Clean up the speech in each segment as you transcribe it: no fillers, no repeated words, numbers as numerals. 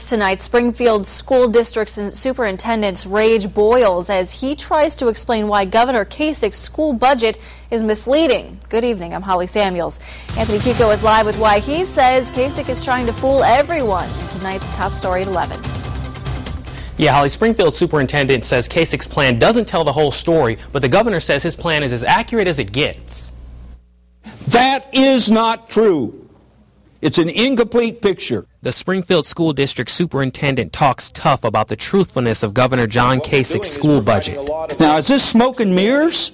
Tonight, Springfield School District's superintendent's rage boils as he tries to explain why Governor Kasich's school budget is misleading. Good evening, I'm Holly Samuels. Anthony KIEKOW is live with why he says Kasich is trying to fool everyone in tonight's top story at 11. Yeah, Holly, Springfield superintendent says Kasich's plan doesn't tell the whole story, but the governor says his plan is as accurate as it gets. That is not true. It's an incomplete picture. The Springfield School District superintendent talks tough about the truthfulness of Governor John Kasich's school budget. Now, is this smoke and mirrors?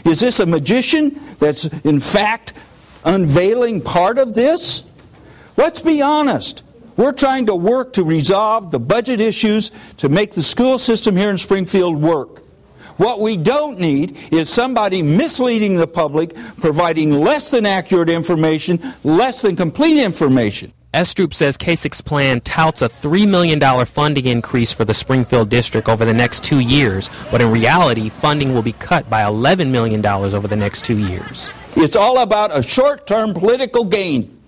Is this a magician that's in fact unveiling part of this? Let's be honest. We're trying to work to resolve the budget issues to make the school system here in Springfield work. What we don't need is somebody misleading the public, providing less than accurate information, less than complete information. ESTROP says Kasich's plan touts a $3 million funding increase for the Springfield district over the next 2 years, but in reality, funding will be cut by $11 million over the next 2 years. It's all about a short-term political gain.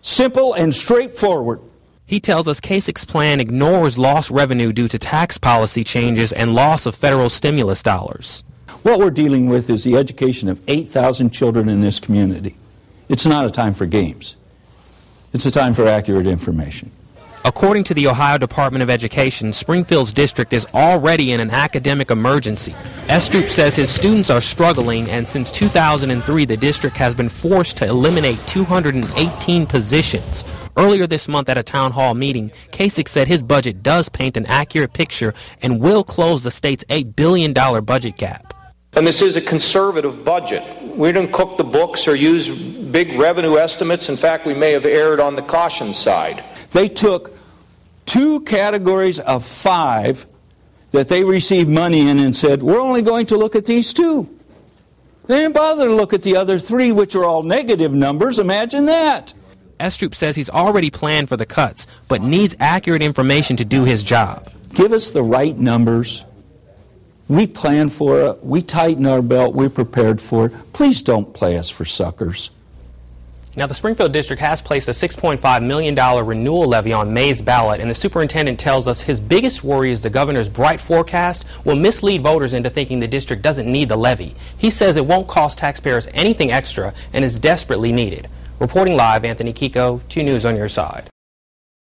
Simple and straightforward. He tells us Kasich's plan ignores lost revenue due to tax policy changes and loss of federal stimulus dollars. What we're dealing with is the education of 8,000 children in this community. It's not a time for games. It's a time for accurate information. According to the Ohio Department of Education, Springfield's district is already in an academic emergency. ESTROP says his students are struggling, and since 2003, the district has been forced to eliminate 218 positions. Earlier this month at a town hall meeting, Kasich said his budget does paint an accurate picture and will close the state's $8 billion budget gap. And this is a conservative budget. We didn't cook the books or use big revenue estimates. In fact, we may have erred on the caution side. They took 2 categories of 5 that they received money in and said, we're only going to look at these 2. They didn't bother to look at the other 3, which are all negative numbers. Imagine that. ESTROP says he's already planned for the cuts, but needs accurate information to do his job. Give us the right numbers. We plan for it. We tighten our belt. We're prepared for it. Please don't play us for suckers. Now, the Springfield district has placed a $6.5 million renewal levy on May's ballot, and the superintendent tells us his biggest worry is the governor's bright forecast will mislead voters into thinking the district doesn't need the levy. He says it won't cost taxpayers anything extra and is desperately needed. Reporting live, Anthony KIEKOW, 2 News on your side.